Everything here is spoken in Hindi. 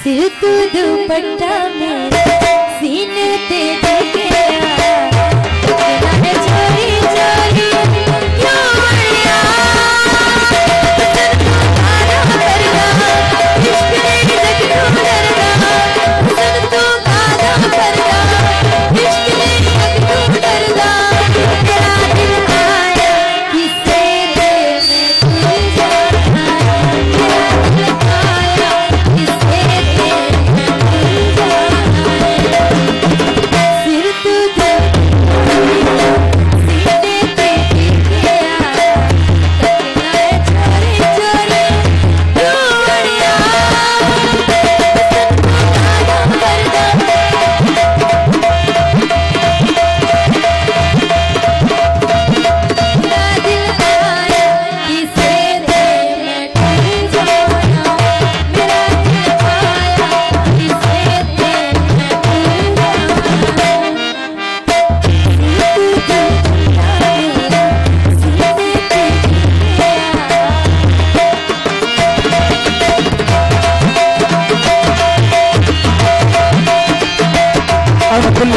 सिर तू दुपट्टा मेरे सीने ते टिके चोरी चोरी क्यों बनिया इश्क नहीं जग तू डरदा सुन तू गाना करदा इश्क नहीं जग तू डरदा तेरा दिल आया किसे दे मैं तू जाना तेरा दिल आया किसे दे मैं तू जाना सिर तू दे सीने पे टिके तकना चोरी चोरी क्यों बनिया अब खुल